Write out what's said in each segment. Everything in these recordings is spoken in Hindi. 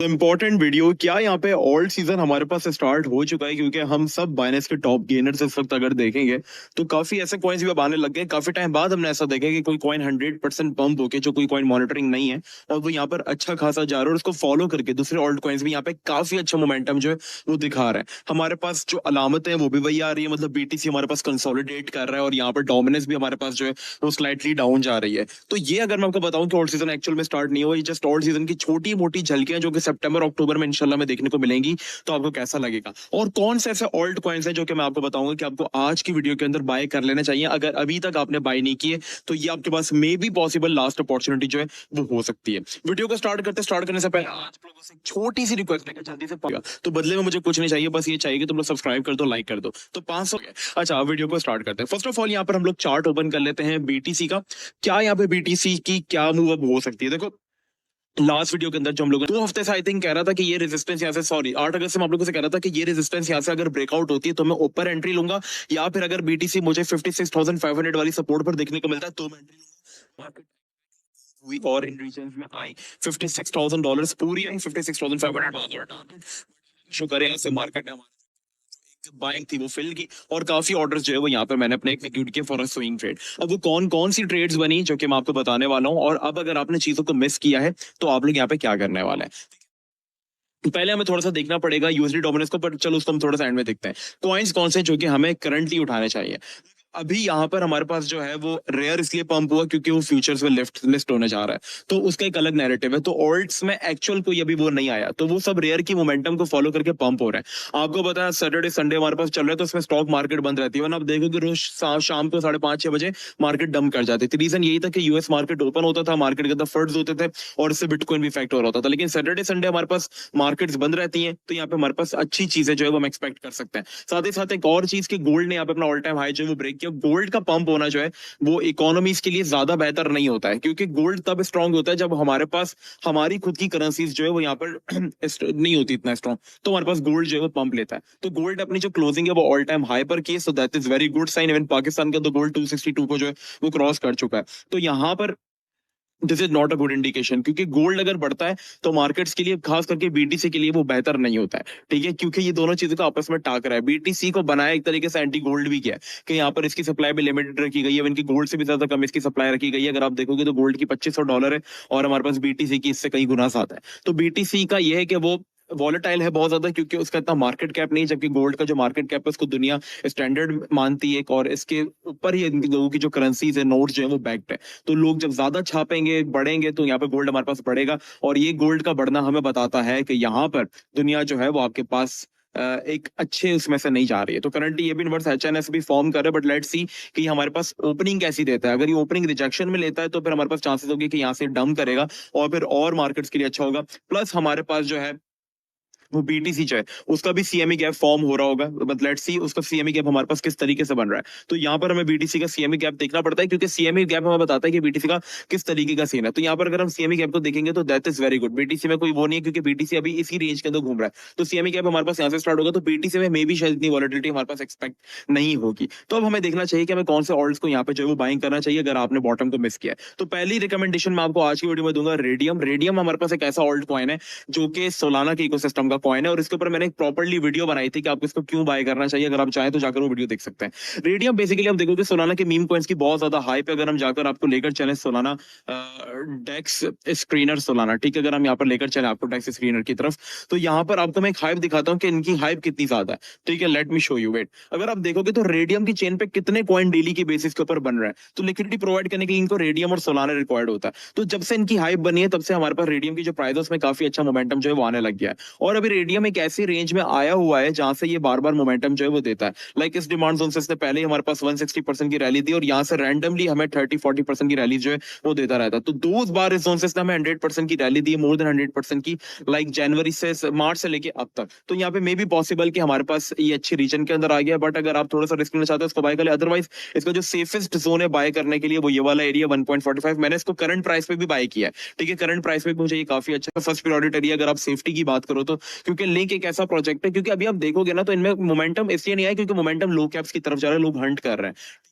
तो इम्पोर्टेंट वीडियो क्या यहाँ पे ओल्ड सीजन हमारे पास स्टार्ट हो चुका है, क्योंकि हम सब बाइनेंस के टॉप गेनर्स इस वक्त अगर देखेंगे तो काफी ऐसे कॉइन्स भी अब आने लग गए। काफी टाइम बाद हमने ऐसा देखा कि कोई कॉइन 100% पंप होके जो कोई कॉइन मॉनिटरिंग नहीं है और वो यहाँ पर अच्छा खासा जा रहा है, और उसको फॉलो करके दूसरे ओल्ड कॉइन्स भी यहाँ पे काफी अच्छा मोमेंटम जो है वो दिखा रहा है। हमारे पास जो अलामतें हैं वो भी वही आ रही है, मतलब बीटीसी हमारे पास कंसोलिडेट कर रहा है और यहाँ पर डोमिनेंस भी हमारे पास जो है वो स्लाइटली डाउन जा रही है। तो ये अगर मैं आपको बताऊं कि ओल्ड सीजन एक्चुअल में स्टार्ट नहीं हुआ, ये जस्ट ओल्ड सीजन की छोटी मोटी झलकियां जो कि सितंबर अक्टूबर में इंशाल्लाह में देखने को मिलेंगी, तो आपको कैसा लगेगा और कौन से ऐसे ओल्ड कॉइन्स हैं जो कि मैं आपको बताऊंगा कि आपको आज की वीडियो के अंदर बाय कर लेना चाहिए। अगर अभी तक आपने बाय नहीं किए तो ये आपके पास may be possible last opportunity जो है वो हो सकती है। वीडियो को स्टार्ट करने से पहले आज आप लोगों से एक छोटी सी रिक्वेस्ट है कि जल्दी से पाएगा, तो बदले में मुझे कुछ नहीं चाहिए, बस ये चाहिए कि तुम लोग सब्सक्राइब कर दो, लाइक कर दो। तो 500 हो गए। अच्छा, वीडियो को स्टार्ट करते हैं। फर्स्ट ऑफ ऑल यहाँ पर हम लोग चार्ट ओपन कर लेते हैं बीटीसी का। क्या यहाँ पे बीटीसी की क्या मूव अप हो सकती है? देखो, लास्ट वीडियो के अंदर जो हम लोग 2 हफ्ते से आई थिंक कह रहा था कि ये रेजिस्टेंस यहाँ से, सॉरी 8 अगस्त से मैं आप लोगों से कह रहा था कि ये रेजिस्टेंस यहाँ से अगर ब्रेकआउट होती है तो मैं ऊपर एंट्री लूंगा, या फिर अगर बीटीसी मुझे 56,500 वाली सपोर्ट पर देखने को मिलता है तो मैं एंट्री लूंगा। मार्केट हुई और इन रीजन में आई $56,000 पूरी आई, 56,500 शुक्र है ऐसे मार्केट है बाइंग थी वो फिल की, और काफी ऑर्डर्स जो है वो यहाँ पर मैंने अपने एग्जीक्यूट किए फॉर अ स्विंग ट्रेड। अब वो कौन कौन सी ट्रेड्स बनी जो कि मैं आपको बताने वाला हूँ, और अब अगर आपने चीजों को मिस किया है तो आप लोग यहाँ पे क्या करने वाले हैं। पहले हमें थोड़ा सा देखना पड़ेगा यूएसडी डोमिनेंस को, पर चलो उसको हम थोड़ा सा एंड में देखते हैं। कॉइन्स कौन से जो कि हमें करंटली उठाने चाहिए। अभी यहाँ पर हमारे पास जो है वो रेयर इसलिए पंप हुआ क्योंकि वो फ्यूचर्स में लिस्ट होने जा रहा है, तो उसका एक अलग नैरेटिव है। तो ऑल्ट्स में एक्चुअल कोई अभी वो नहीं आया, तो वो सब रेयर की मोमेंटम को फॉलो करके पंप हो रहे हैं। आपको पता है सैटरडे संडे हमारे पास चल रहा है तो उसमें स्टॉक मार्केट बंद रहती है, वरना आप देखोगे रोज शाम को 5:30-6 बजे मार्केट डंप कर जाती थी। रीजन यही था कि यूएस मार्केट ओपन होता था, मार्केट के अंदर फंड्स होते थे और इससे बिटकॉइन भी इफेक्ट हो रहा होता था। लेकिन सैटरडे संडे हमारे पास मार्केट्स बंद रहती हैं, तो यहाँ पे हमारे पास अच्छी चीजें जो है वो हम एक्सपेक्ट कर सकते हैं। साथ ही साथ एक और चीज की गोल्ड ने यहाँ पे अपना ऑल टाइम हाई जो है वो ब्रेक किया। गोल्ड का पंप होना जो है वो इकोनॉमीज के लिए ज्यादा बेहतर नहीं होता है, क्योंकि गोल्ड तब स्ट्रांग होता है जब हमारे पास हमारी खुद की करेंसीज जो है वो यहाँ पर नहीं होती इतना स्ट्रांग, तो हमारे पास गोल्ड जो है वो पंप लेता है। तो गोल्ड अपनी जो क्लोजिंग है वो ऑल टाइम हाई पर की, so that is very good sign. Even Pakistan का तो गोल्ड 262 को जो है वो क्रॉस कर चुका है। तो यहाँ पर this is not a good indication, क्योंकि गोल्ड अगर बढ़ता है तो मार्केट्स के लिए, खास करके बीटीसी के लिए वो बेहतर नहीं होता है। ठीक है, क्योंकि ये दोनों चीजों को आपस में टाक रहा है। बीटीसी को बनाया एक तरीके से एंटी गोल्ड भी किया है कि यहाँ पर इसकी सप्लाई भी लिमिटेड रखी गई है, इनकी गोल्ड से भी ज्यादा कम इसकी सप्लाई रखी गई है। अगर आप देखोगे तो गोल्ड की $2,500 है और हमारे पास बीटीसी की इससे कई गुना ज्यादा है। तो बीटीसी का यह है कि वो वॉलेटाइल है बहुत ज्यादा, क्योंकि उसका इतना मार्केट कैप नहीं, जबकि गोल्ड का जो मार्केट कैप है उसको दुनिया स्टैंडर्ड मानती है, और इसके ऊपर ही इन लोगों की जो करेंसीज है, नोट्स जो है वो बैक्ड है। तो लोग जब ज्यादा छापेंगे बढ़ेंगे तो यहाँ पे गोल्ड हमारे पास बढ़ेगा, और ये गोल्ड का बढ़ना हमें बताता है कि यहाँ पर दुनिया जो है वो आपके पास एक अच्छे उसमें से नहीं जा रही है। तो करंटली ये भी इनवर्स एचएनएस भी फॉर्म कर रहा है, बट लेट्स सी कि हमारे पास ओपनिंग कैसी देता है। अगर ये ओपनिंग रिजेक्शन में लेता है तो फिर हमारे पास चांसेस होगी कि यहाँ से डंप करेगा और फिर और मार्केट्स के लिए अच्छा होगा। प्लस हमारे पास जो है वो बीटीसी जो है उसका भी सीएमई गैप फॉर्म हो रहा होगा, बट लेट्स सी उसका सीएमई गैप हमारे पास किस तरीके से बन रहा है। तो यहाँ पर हमें बीटीसी का सीएमई गैप देखना पड़ता है, क्योंकि सीएमई गैप हमें बताता है कि बीटीसी का किस तरीके का सीन है। तो यहाँ पर अगर हम सीएमई गैप को देखेंगे तो that is very good. BTC में कोई वो नहीं है, क्योंकि बीटीसी अभी इसी रेंज के अंदर घूम रहा है। तो सीएमई गैप हमारे पास यहाँ से स्टार्ट होगा, तो बीटीसी में मे भी शायद इतनी वॉलिटिलिटी हमारे पास एक्सपेक्ट नहीं होगी। तो अब हमें देखना चाहिए कि हमें कौन से ऑल्ट्स को यहाँ पे जो है वो बाइंग करना चाहिए अगर आपने बॉटम को मिस किया है। तो पहली रिकमेंडेशन मैं आपको आज की वीडियो में दूंगा रेडियम। रेडियम हमारे पास एक ऐसा ऑल्ट कॉइन है जो कि सोलाना के इकोसिस्टम का कॉइन है, और इसके ऊपर मैंने एक प्रॉपर्ली वीडियो बनाई थी कि आपको इसको क्यों बाय करना चाहिए। अगर आप चाहें तो जाकर वो वीडियो देख सकते हैं। रेडियम बेसिकली आप देखोगे सोलाना के मीम कॉइन्स की बहुत ज्यादा हाइप है। अगर हम जाकर आपको लेकर चले सोलाना डेक्स स्क्रीनर सोलाना, ठीक है, अगर हम यहाँ पर लेकर चले आपको डेक्स स्क्रीनर की तरफ, तो यहाँ पर आपको मैं एक हाइप दिखाता हूँ कि इनकी हाइप कितनी ज्यादा है। ठीक है, let me show you. Wait, अगर आप देखोगे तो रेडियम की चेन पे कितने कॉइन डेली की बेसिस के ऊपर बन रहा है, तो लिक्विडिटी प्रोवाइड करने के लिए इनको रेडियम और सोलाना रिक्वायर्ड होता है। तो जब से इनकी हाइप बनी है तब से हमारे पास रेडियम की जो प्राइस है उसमें काफी अच्छा मोमेंटम जो है वो आने लग गया है। और अभी रेडियम एक ऐसी रेंज में आया हुआ है जहां से ये बार बार मोमेंटम जो है वो देता है। लाइक इस डिमांड जोन से इसने पहले ही हमारे पास 160% की रैली दी, और यहाँ से रैंडमली हमें 30-40% की रैली जो है वो देता रहता है। तो 2 बार इस जोन से इसने हमें 100% की रैली दी, मोर देन 100% की, लाइक जनवरी से मार्च से लेके अब तक। तो यहाँ पे मे बी पॉसिबल कि हमारे पास ये अच्छी रीजन के अंदर आ गया, बट अगर आप थोड़ा सा रिस्क लेना चाहते हो इसको बाय कर ले। अदरवाइज इसका जो सेफेस्ट जोन है बाय करने के लिए वो ये वाला एरिया 1.45। मैंने इसको करंट प्राइस पे भी बाय किया है। ठीक है, करंट प्राइस पे मुझे ये काफी अच्छा फर्स्ट प्रायोरिटी एरिया अगर आप सेफ्टी की बात करो तो, क्योंकि लिंक एक ऐसा प्रोजेक्ट है, क्योंकि अभी आप देखोगे ना तो इनमें मोमेंटम इसलिए नहीं आया क्योंकि मोमेंटम लो कैप्स की तरफ जा रहा है, लोग हंट कर रहे हैं।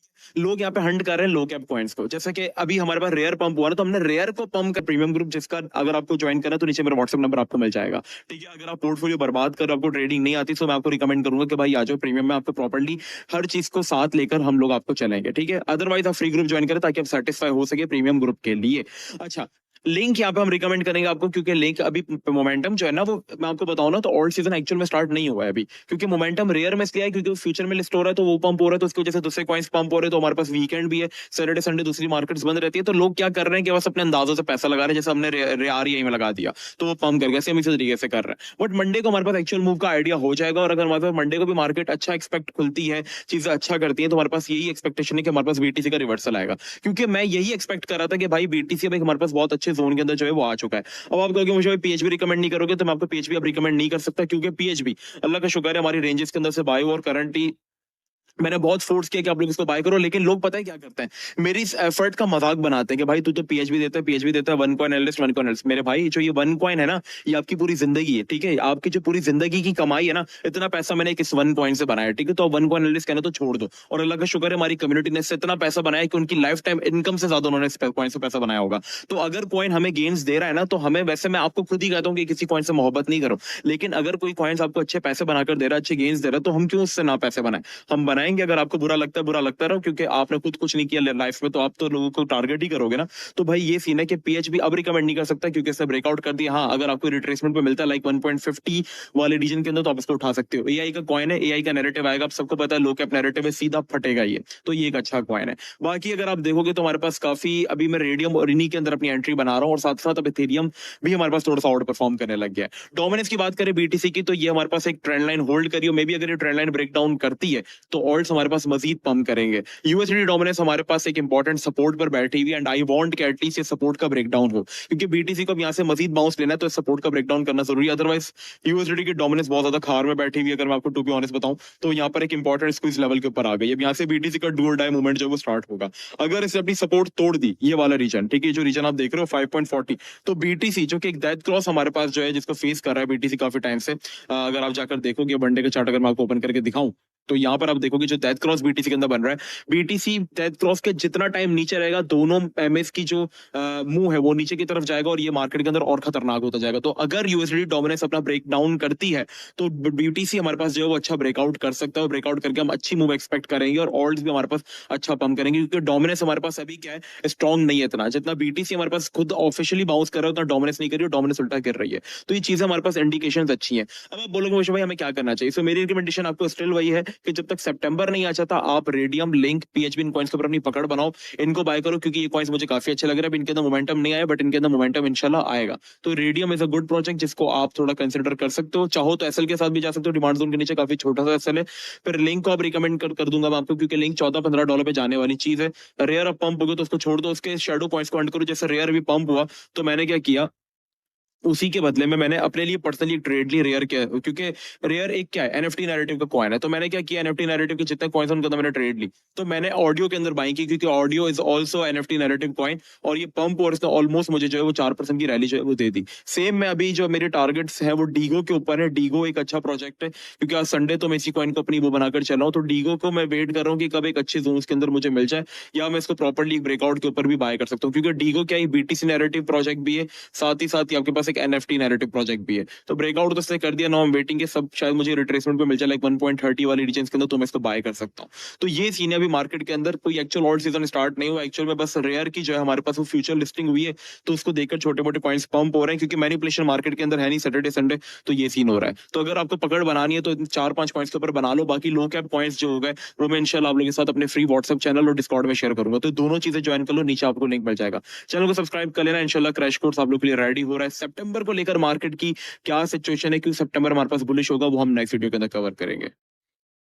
लोग यहाँ पे हंट कर रहे हैं लो कैप कॉइन्स को। जैसे कि अभी हमारे पास रेयर पंप हुआ ना, तो हमने रेयर को पंप कर प्रीमियम ग्रुप, जिसका अगर आपको ज्वाइन करना है तो नीचे मेरा व्हाट्सएप नंबर आपको मिल जाएगा। ठीक है, अगर आप पोर्टफोलियो बर्बाद कर, आपको ट्रेडिंग नहीं आती, तो मैं आपको रिकमेंड करूंगा कि भाई आ जाओ प्रीमियम में, आपको प्रॉपर्ली हर चीज को साथ लेकर हम लोग आपको चलेंगे। ठीक है, अदरवाइज आप फ्री ग्रुप ज्वाइन करें ताकि आप सेटिस्फाई हो सके प्रीमियम ग्रुप के लिए। अच्छा, लिंक यहाँ पे हम रिकमेंड करेंगे आपको, क्योंकि लिंक अभी मोमेंटम जो है ना, वो मैं आपको बताऊं ना, तो ऑल्ट सीजन एक्चुअल में स्टार्ट नहीं हुआ है अभी, क्योंकि मोमेंटम रेयर में इसलिए है क्योंकि फ्यूचर में लिस्ट हो रहा है, तो वो पंप हो रहा है, तो उसकी वजह से दूसरे कॉइन्स पंप हो रहे हैं। तो हमारे पास वीकेंड भी है, सैटरडे संडे दूसरी मार्केट्स बंद रहती है, तो लोग क्या कर रहे हैं कि बस अपने अंदाजों से पैसा लगा रहे हैं, जैसे हमने आरईआई में लगा दिया तो वो पंप कर गया, सेम इसी तरीके से कर रहे हैं। बट मंडे को हमारे पास एक्चुअल मूव का आइडिया हो जाएगा, और अगर हमारे पास मंडे को भी मार्केट अच्छा एक्सपेक्ट खुलती है, चीजें अच्छा करती है, तो हमारे पास यही एक्सपेक्टेशन है कि हमारे पास बीटीसी का रिवर्सल आएगा। क्योंकि मैं यही एक्सपेक्ट कर रहा था कि भाई बीटीसी अब हमारे पास बहुत अच्छे जोन के अंदर जो है वो आ चुका है। अब आप कहोगे मुझे पीएचबी रिकमेंड नहीं करोगे, तो मैं आपको पीएचबी अब रिकमेंड नहीं कर सकता, क्योंकि पीएचबी अल्लाह का शुक्र है हमारी रेंजेस के अंदर से बाय, और करंटली मैंने बहुत फोर्स किया कि आप लोग इसको बाय करो, लेकिन लोग पता है क्या करते हैं, मेरी इस एफर्ट का मजाक बनाते हैं कि भाई तू तो पीएचबी देता है, पीएचबी देता है, one coin analyst, one coin analyst. मेरे भाई जो ये वन कॉइन है ना, ये आपकी पूरी जिंदगी है। ठीक है, आपकी जो पूरी जिंदगी की कमाई है ना, इतना पैसा मैंने इस वन कॉइन से बनाया। ठीक है, तो वन कॉइन एनालिस्ट कहना तो छोड़ दो, और अल्लाह का शुक्र है हमारी कम्युनिटी ने इससे इतना पैसा बनाया कि उनकी लाइफ टाइम इनकम से ज्यादा उन्होंने इस कॉइन से पैसा बनाया होगा। तो अगर कॉइन हमें गेन्स दे रहा है ना, तो हमें, वैसे मैं आपको खुद ही कहता हूँ कि किसी कॉइन से मोहब्बत नहीं करो, लेकिन अगर कोई कॉइन्स आपको अच्छे पैसे बनाकर दे रहा है, अच्छे गेन्स दे रहा है, तो हम क्यों उससे ना पैसे बनाए, हम बनाएंगे। अगर आपको बुरा लगता है, बुरा लगता रहो, क्योंकि आपने खुद कुछ नहीं किया लाइफ में, तो आप तो लोगों को टारगेट ही करोगे ना। तो भाई ये सीन है कि पीएचबी अब रिकमेंड नहीं कर सकता, क्योंकि इसने ब्रेकआउट कर दिया। हाँ, अगर आपको रिट्रेसमेंट पे मिलता है लाइक 1.50 वाले रीजन के अंदर, तो आप इसको उठा सकते हो। एआई का कॉइन है, एआई का नैरेटिव आएगा, आप सबको पता है, लो कैप नैरेटिव है, सीधा फटेगा ये, तो ये एक अच्छा कॉइन है। बाकी अगर आप देखोगे तो हमारे पास काफी, अभी मैं रेडियम और इन्हीं के अंदर अपनी एंट्री बना रहा हूँ, और साथ साथ अब इथेरियम भी हमारे पास थोड़ा सा आउट परफॉर्म करने लग गया है। डोमिनेंस की बात करें बीटीसी की, तो ये हमारे पास एक ट्रेंड लाइन होल्ड करियो, मे बी अगर ये ट्रेंड लाइन ब्रेक डाउन करती है तो ऑल्ट्स हमारे पास मजीद पंप करेंगे। यूएसडी डोमिनेंस हमारे पास एक इंपॉर्टेंट सपोर्ट पर बैठी हुई, एंड आई वांट कि एटलीस्ट ये सपोर्ट का ब्रेकडाउन हो, क्योंकि बीटीसी को अब यहाँ से मजीद बाउंस लेना है, तो इस सपोर्ट का ब्रेकडाउन करना जरूरी है। अदरवाइज यूएसडी की डोमिनेंस बहुत ज्यादा खार में बैठी हुई है, अगर मैं आपको टू बी ऑनेस्ट बताऊं, तो यहाँ पर एक इंपॉर्टेंट स्क्वीज लेवल के ऊपर आ गई। अब यहाँ से बीटीसी का डुअल डाई मूवमेंट जो वो स्टार्ट होगा, अगर इसने अपनी सपोर्ट तोड़ दी, ये वाला रीजन, ठीक है, जो रीजन आप देख रहे हो 5.40, तो बीटीसी जो कि एक डेथ क्रॉस हमारे पास जो है, जिसको फेस कर रहा है बीटीसी काफी टाइम से, अगर आप जाकर देखोगे वनडे का चार्ट, अगर मैं आपको ओपन करके दिखाऊं, तो यहाँ पर आप देखोगे जो डेथ क्रॉस बीटीसी के अंदर बन रहा है, बीटीसी डेथ क्रॉस के जितना टाइम नीचे रहेगा, दोनों एमएस की जो मुंह है वो नीचे की तरफ जाएगा, और ये मार्केट के अंदर और खतरनाक होता जाएगा। तो अगर यूएसडी डोमिनेंस अपना ब्रेक डाउन करती है, तो बीटीसी हमारे पास जो है वो अच्छा ब्रेकआउट कर सकता है, और ब्रेकआउट करके हम अच्छी मूव एक्सपेक्ट करेंगे, और ऑल्ट्स भी हमारे पास अच्छा पंप करेंगे, क्योंकि डोमिनेंस हमारे पास अभी क्या है, स्ट्रॉन्ग नहीं है इतना, जितना बीटीसी हमारे पास खुद ऑफिशियली बाउंस कर रहा है, उतना डोमिनेंस नहीं कर रही है, डोमिनेंस उल्टा गिर रही है। तो ये चीजें हमारे पास इंडिकेशन अच्छी है। अब आप बोलोगे मुझे भाई हमें क्या करना चाहिए, सो मेरी रिकमेंडेशन आपको स्टिल वही है कि जब तक सितंबर नहीं आ जाता, आप रेडियम, लिंक, पीएचबी इन कॉइन्स के ऊपर अपनी पकड़ बनाओ, इनको बाय करो, क्योंकि ये कॉइन्स मुझे काफी अच्छे लग रहे हैं। इनके अंदर मोमेंटम नहीं आया, बट इनके अंदर मोमेंटम इंशाल्लाह आएगा। तो radium is a good project, जिसको आप थोड़ा कंसिडर कर सकते हो। चाहो तो एसएल के साथ भी जा सकते हो, डिमांड जोन के नीचे काफी छोटा सा एसएल है। फिर लिंक को आप रिकमेंड कर दूंगा मैं आपको, क्योंकि लिंक $14-15 पे जाने वाली चीज है। रेयर अब पंप होगा तो उसको छोड़ दो, उसके शेडो पॉइंट्स को अंड करो। जैसे रेयर भी पंप हुआ, तो मैंने क्या किया, उसी के बदले में मैंने अपने लिए पर्सनली ट्रेड ली रेयर के, क्योंकि रेयर एक क्या है, एनएफटी नैरेटिव का कॉइन है। तो मैंने क्या किया, एनएफटी नैरेटिव के जितने कॉइन्स उनका मैंने ट्रेड ली। तो मैंने ऑडियो के अंदर बाइंग की, क्योंकि audio is also NFT narrative coin, और ये पंप और इसने ऑलमोस्ट मुझे जो है वो 4% की रैली जो है वो दे दी। सेम मैं अभी जो मेरे टारगेट्स हैं वो डीगो के ऊपर है। डीगो एक अच्छा प्रोजेक्ट है, क्योंकि आज संडे तो मैं इसी कॉइन को अपनी वो बनाकर चला हूँ। तो डीगो को मैं वेट कर रहा हूँ कि कब एक अच्छे जोन के अंदर मुझे मिल जाए, या मैं इसको प्रॉपरली ब्रेकआउट के ऊपर भी बाय कर सकता हूँ, क्योंकि डीगो क्या है, बीटीसी नैरेटिव प्रोजेक्ट भी है, साथ ही आपके पास एक एनएफटी नैरेटिव प्रोजेक्ट भी है। तो ब्रेकआउट तो इसने कर दिया, नाउ आई एम वेटिंग, सब शायद मुझे रिट्रेसमेंट पे मिल जाए लाइक 1.30 वाली रीजन के अंदर, तो मैं इसको बाय कर सकता हूँ। तो ये सीन है अभी मार्केट के अंदर। कोई एक्चुअल ऑल्ट सीजन स्टार्ट नहीं हुआ, एक्चुअल में बस रेयर की जो है हमारे पास वो फ्यूचर लिस्टिंग हुई है, तो उसको देखकर छोटे मोटे पॉइंट्स पंप हो रहे हैं, क्योंकि मैनिपुलेशन मार्केट के अंदर है नहीं सैटरडे संडे, तो ये सीन हो रहा है। तो अगर आपको पकड़ बनानी है तो 4-5 पॉइंट्स के ऊपर बना लो। बाकी लो कैप पॉइंट्स जो हो गए वो मैं इंशाल्लाह आप लोगों के साथ अपने फ्री व्हाट्सएप चैनल और डिस्कॉर्ड में शेयर करूंगा, तो दोनों चीजें ज्वाइन कर लो, नीचे आपको लिंक मिल जाएगा। चैनल को सब्सक्राइब कर लेना, इंशाल्लाह क्रैश कोर्स आप लोग के लिए रेडी हो रहा है। सितंबर को लेकर मार्केट की क्या सिचुएशन है, क्यों सितंबर हमारे पास बुलिश होगा, वो हम नेक्स्ट वीडियो के अंदर कवर करेंगे।